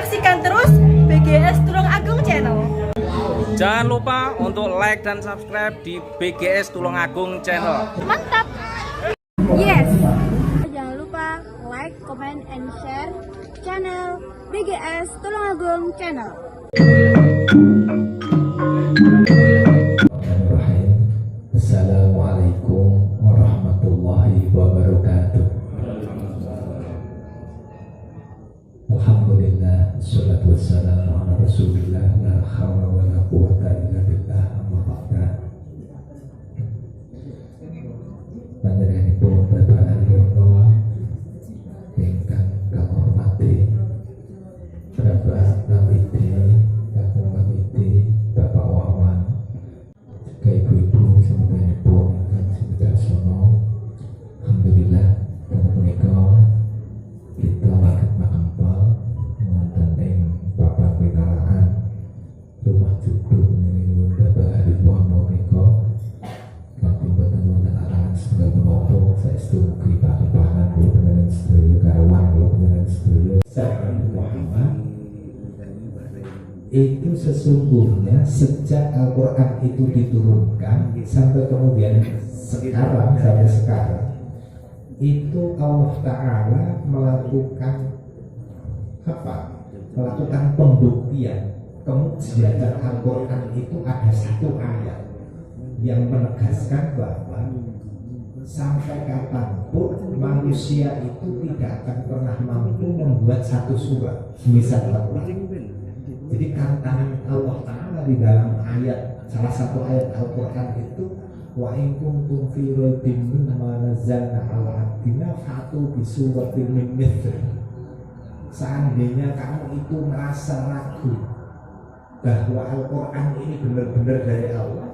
Saksikan terus BGS Tulungagung Channel. Jangan lupa untuk like dan subscribe di BGS Tulungagung Channel. Mantap. Yes. Jangan lupa like, comment, and share channel BGS Tulungagung Channel. Assalamualaikum warahmatullahi wabarakatuh. Alhamdulillah, wassalatu wassalamu ala rasulillah, la hawla wa la quwwata illa billah, amma ba'da. Panjenenganipun Bapak Aliono ingkang kula hormati, Bapak Nawiti, Kakang Nawiti, Bapak Wawan, ke ibu-ibu semuanya ingkang sederhana. Alhamdulillah, pada menika kita lagi makempal wonten ing bapak winaraan rumah judul menika Bapak Aliono menika kanthi boten wonten arahan setunggal menapa saestu mugi pakempanan kula panjenengan sedaya karawan kula panjenengan sedaya saking Muhammad. Itu sesungguhnya sejak Al-Quran itu diturunkan sampai kemudian sampai sekarang itu Allah Ta'ala melakukan pembuktian kemujian Al-Quran itu ada satu ayat yang menegaskan bahwa sampai kapanpun manusia itu tidak akan pernah mampu membuat satu surat semisal Al-Quran. Jadi tantangan Allah Ta'ala di dalam ayat, salah satu ayat Al-Quran itu wa in kuntum fi raibin mimma nazzalna ala abdina fa'tu bi suratin min mithlihi. Seandainya kamu itu merasa ragu bahwa Al-Quran ini benar-benar dari Allah,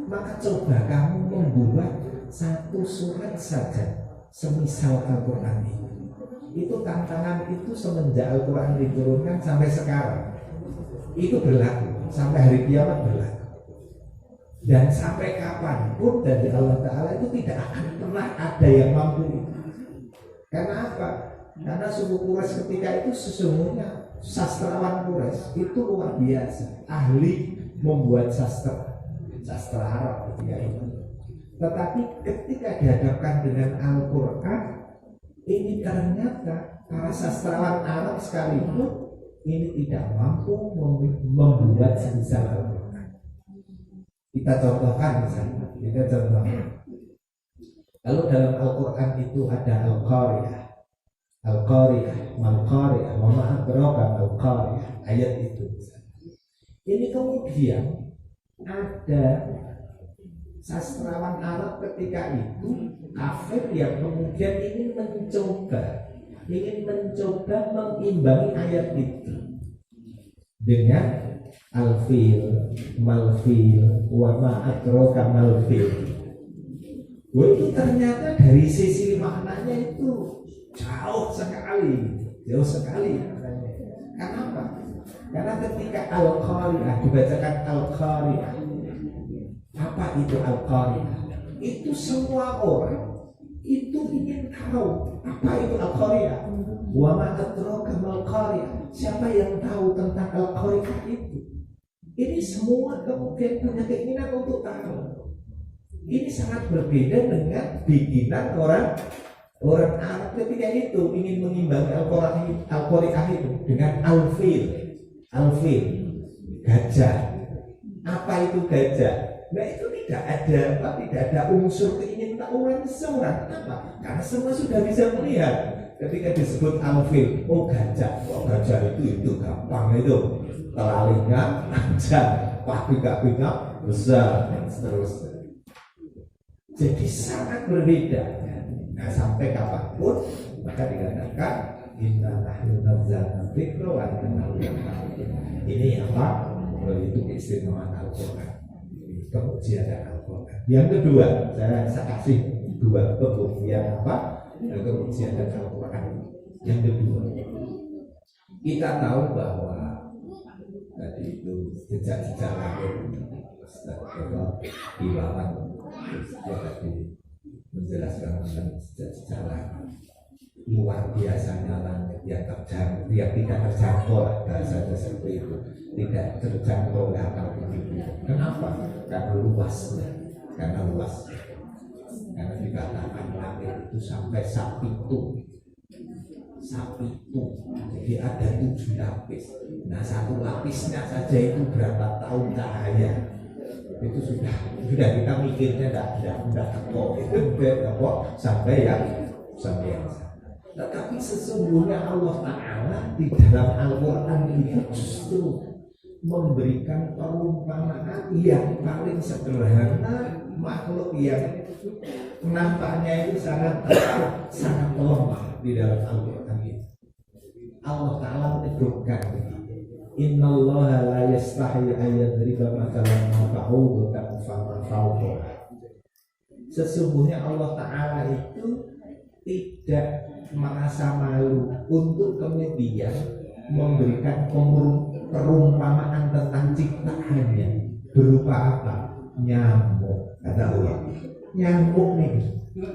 maka coba kamu membuat satu surat saja semisal Al-Quran ini. Itu tantangan itu semenjak Al-Quran diturunkan sampai sekarang. Itu berlaku sampai hari kiamat berlaku, dan sampai kapanpun dari Allah Ta'ala itu tidak akan pernah ada yang mampu itu. Karena apa? Karena suku Quraisy ketika itu sesungguhnya sastrawan Quraisy itu luar biasa, ahli membuat sastra Arab ketika itu. Tetapi ketika dihadapkan dengan Al-Quran, ini ternyata para sastrawan Arab sekalipun ini tidak mampu membuat semisal Al-Quran. Kita contohkan misalnya, kalau dalam Al-Quran itu ada Al-Qariyah, Mal-Qariyah, wa ma adraka Al-Qariyah, ayat itu misalnya. Ini kemudian ada sastrawan Arab ketika itu kafir yang kemudian ingin mencoba mengimbangi ayat itu dengan al-fil, mal-fil, wa ma adraka mal-fil. Itu ternyata dari sisi maknanya itu jauh sekali maknanya. Kenapa? Karena ketika Al-Qariyah dibacakan Al-Qariyah, apa itu Al-Qariyah? Itu semua orang itu ingin tahu apa itu Al-Qariyah. Wa ma adraka mal-Qariyah. Siapa yang tahu tentang Al-Qariyah itu? Ini semua kemudian punya keinginan untuk tahu. Ini sangat berbeda dengan bikinan orang Arab ketika itu ingin mengimbangi Al-Qariyah itu dengan al-fil, gajah. Apa itu gajah? Nah itu tidak ada unsur keingintahuan seorang. Kenapa? Karena semua sudah bisa melihat. Ketika disebut al-fil, gajah itu gampang itu, telalinya panjang, pabrik-pabriknya besar dan seterusnya. Jadi sangat berbeda. Nah sampai kapanpun maka dikatakan inna nahnu nazzalna dzikra wa inna lahu lahafidun. Ini apa? Itu keistimewaan Al-Quran, kemujian Al-Quran. Yang kedua, saya kasih dua pembuktian apa? Kemujian Al-Quran. Yang kedua, kita tahu bahwa tadi itu jejak-jejak lahir Iwawan dia tadi menjelaskan tentang jejak-jejak luar biasanya langit yang tidak terjangkau seperti itu, tidak terjangkau oleh akal pikir. Kenapa? Karena luasnya, karena dikatakan langit itu sampai sapitu, jadi ada 7 lapis. Nah, 1 lapisnya saja itu berapa tahun cahaya, itu sudah kita mikirnya tidak kok itu kok sampai yang tetapi sesungguhnya Allah Ta'ala di dalam Al-Quran itu justru memberikan perumpamaan yang paling sederhana, makhluk yang nampaknya itu sangat lemah di dalam Al-Quran itu. Allah Ta'ala menyebutkan Innallaha la yastahi ayyadriba mathalan ma ba'udatan fama fawqaha. Sesungguhnya Allah Ta'ala itu tidak merasa malu untuk kemudian memberikan perumpamaan tentang ciptaannya berupa apa? Nyamuk, kata Allah. Nyamuk nih,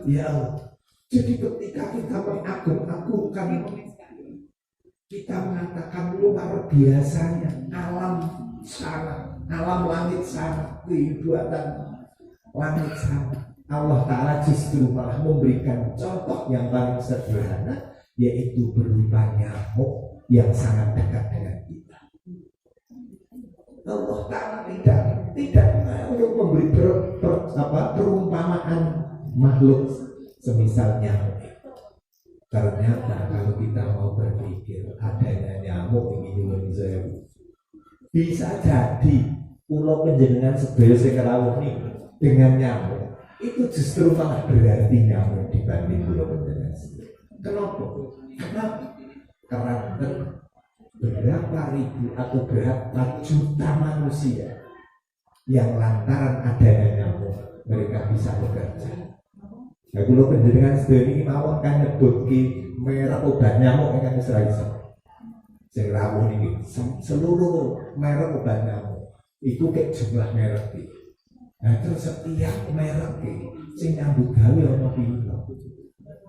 ya Allah. Jadi ketika kita mengagung-agungkan, kita mengatakan luar biasanya alam sana, alam langit sana, kehidupan langit sana. Allah Ta'ala justru malah memberikan contoh yang paling sederhana, yaitu berupa nyamuk yang sangat dekat dengan kita. Allah Ta'ala tidak untuk memberi perumpamaan makhluk semisal nyamuk. Ternyata kalau kita mau berpikir adanya nyamuk di Indonesia, bisa jadi pulau penjenengan sedaya sekerawuh ini dengan nyamuk itu justru malah berarti nyamuk dibanding pulau penjenengan. Kenapa? Karena berapa ribu atau berapa juta manusia yang lantaran adanya nyamuk mereka bisa bekerja. Nah, kalau penjenengan sedaya ini mawon kan nyebut ki merek obat nyamuk kan wis ra iso. Sing rawuh niki seluruh merek obat nyamuk itu kayak jumlah merek iki. Nah, terus setiap merek iki sing nyambut gawe ana piro?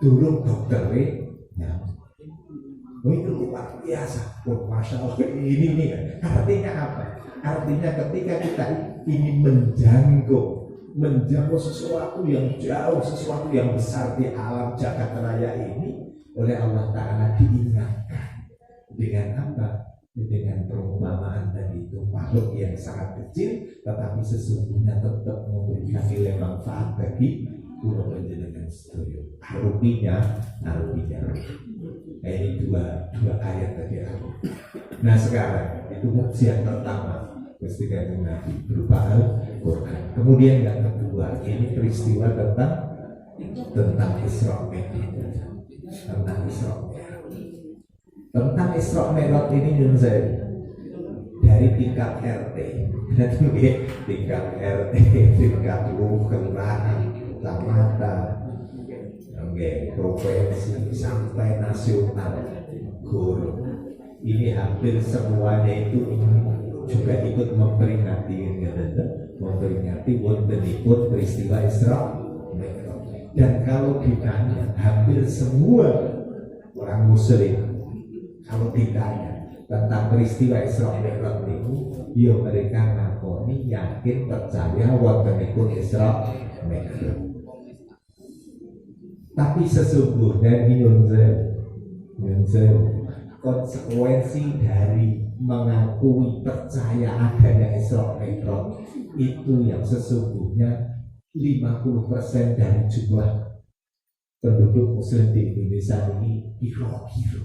Durung doktere nyamuk. Oh, itu luar biasa. Oh, Masya Allah, ini artinya apa? Artinya ketika kita ingin menjangkau sesuatu yang jauh, sesuatu yang besar di alam jagat raya ini, oleh Allah Ta'ala diingatkan dengan apa? Dengan perumpamaan tadi itu makhluk yang sangat kecil, tetapi sesungguhnya tetap memberikan nilai manfaat bagi pulau penjenengan sedaya. Artinya. Ini dua ayat tadi. Nah, sekarang itu mukjizat pertama ketika Nabi berupa Al-Quran. Kemudian yang kedua ini peristiwa tentang Isra Mi'raj. Tentang Isra Mi'raj ini dari tingkat RT, tingkat RT, tingkat kelurahan, kecamatan, provinsi sampai nasional, guru. Ini hampir semuanya itu juga ikut memperingati wontenipun peristiwa Isra Mi'raj. Dan kalau ditanya, hampir semua orang Muslim kalau ditanya tentang peristiwa Isra Mi'raj itu, ya mereka ngakoni yakin percaya wontenipun Isra Mi'raj. Tapi sesungguhnya konsekuensi dari mengakui percaya adanya Isra Mi'raj itu yang sesungguhnya 50% dari jumlah penduduk Muslim di Indonesia ini kira-kira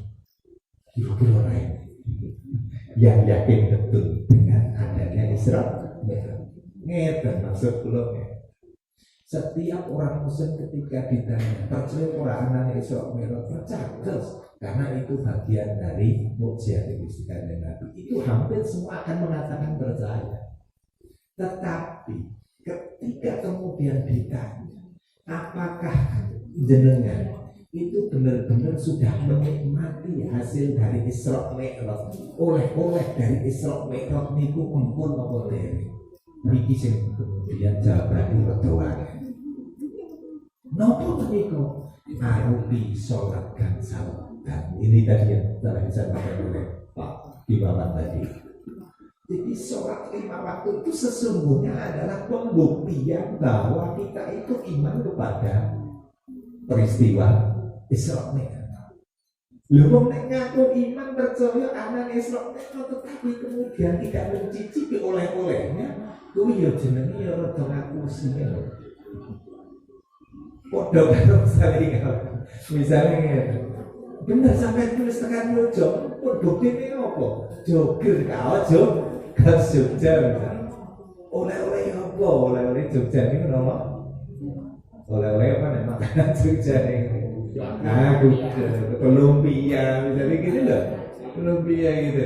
yang yakin betul dengan adanya Isra Mi'raj. Ngeten maksud kula. Setiap orang Muslim ketika ditanya percaya orang anaknya Isra Mi'raj, percaya karena itu bagian dari mukjizat Kanjeng Nabi. Itu hampir semua akan mengatakan percaya. Tetapi ketika kemudian ditanya, apakah jenengan itu benar-benar sudah menikmati hasil dari Isra Mi'raj, oleh dari Isra Mi'raj niku empun apa dereng? Niki sing kemudian jawaban rada nopo niku arupi sholat dan salat. Dan ini tadi yang telah disampaikan oleh Pak di bawah tadi. Jadi sholat 5 waktu itu sesungguhnya adalah pembuktian bahwa kita itu iman kepada peristiwa Isra Mi'raj. Lha wong nek ngaku iman percaya anak Isra Mi'raj tetapi kemudian tidak mencicipi oleh-olehnya, kuwi ya jenenge ya rada ngaku sine. Padha karo misalnya bener sampai tulis tekan mojo, pun buktine apa? Joger ka ojo ke Jogja misalnya. Oleh-oleh apa? Oleh-oleh Jogja ini kenapa? Oleh-oleh apa nih makanan Jogja ini? Aku lumpia misalnya gitu loh, lumpia gitu.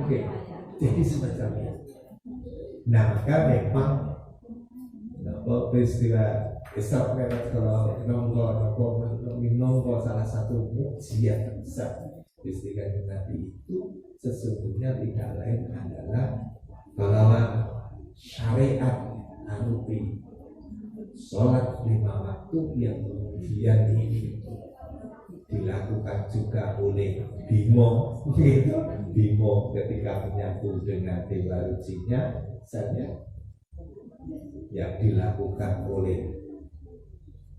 Oke, jadi semacam itu. Nah maka memang peristiwa Isra Mi'raj kalau minongko salah satu mukjizat besar peristiwa Nabi itu sesungguhnya tidak lain adalah bahwa syariat anupi sholat 5 waktu yang kemudian ini dilakukan juga oleh Bimo, gitu. Bimo ketika menyatu dengan Dewa Rucinya saja yang dilakukan oleh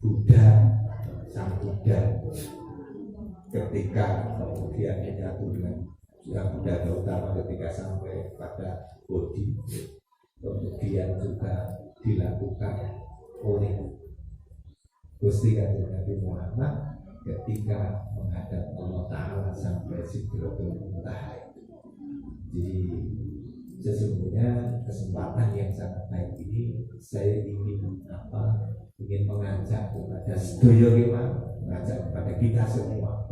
Buddha, sang Buddha ketika kemudian menyatu dengan yang Buddha Gautama ketika sampai pada Bodhi, kemudian juga dilakukan oleh Gusti Kanjeng Nabi Muhammad ketika menghadap Allah Ta'ala sampai Sidratul Muntaha. Jadi sesungguhnya kesempatan yang sangat baik ini saya ingin mengajak kepada sedaya, mengajak kepada kita semua,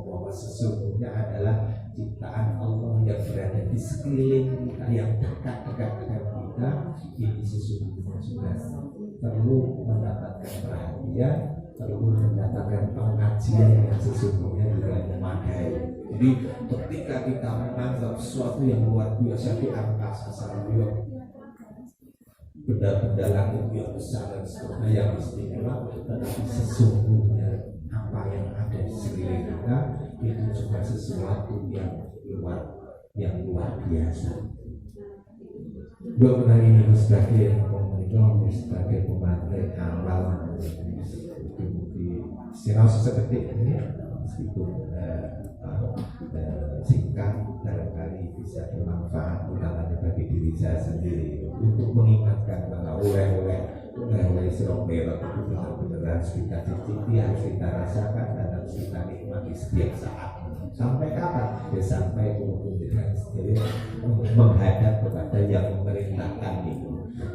bahwa sesungguhnya adalah ciptaan Allah yang berada di sekeliling kita, yang dekat-dekat dengan kita, ini sesungguhnya sudah perlu mendapatkan perhatian, perlu mendapatkan pengajian yang sesungguhnya juga memadai. Jadi ketika kita menganggap sesuatu yang luar biasa di angkasa sana, benda-benda langit yang besar dan seterusnya yang istimewa, tetapi sesungguhnya apa yang ada di sekeliling kita itu juga sesuatu yang luar biasa. Gue pernah ini sebagai pemantau awal di sinau seperti ini, meskipun singkat barangkali bisa bermanfaat utamanya bagi diri saya sendiri untuk mengingatkan bahwa oleh-oleh Isra Mi'raj itu benar-benar harus kita cicipi, harus kita rasakan dan harus kita nikmati setiap saat. Sampai kapan? Ya sampai kemudian sendiri menghadap kepada yang memerintahkan itu.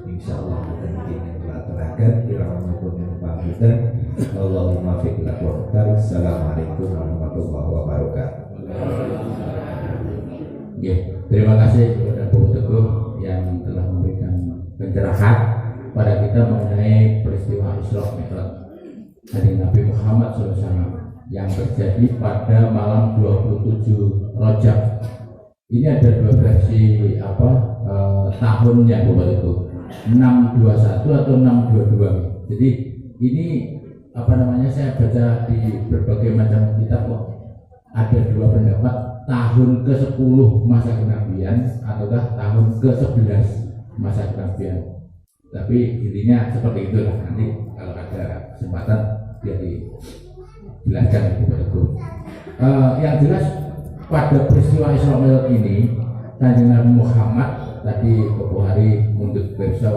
Insya Allah kita ingin melaksanakan iramakum yang pamitan. Allahumma fiqh lakukan. Assalamualaikum warahmatullahi wabarakatuh. Ya, terima kasih kepada Bu Teguh yang telah memberikan pencerahan pada kita mengenai peristiwa Isra Mi'raj dari Nabi Muhammad SAW yang terjadi pada malam 27 Rajab. Ini ada dua versi tahunnya Bu Teguh, 621 atau 622. Jadi ini saya baca di berbagai macam kitab kok ada dua pendapat, tahun ke-10 masa kenabian ataukah tahun ke-11 masa kenabian. Tapi intinya seperti itulah, nanti kalau ada kesempatan biar dijelaskan kepada yang jelas pada peristiwa Isra Mi'raj ini Kanjeng Nabi Muhammad tadi beberapa hari mundur besok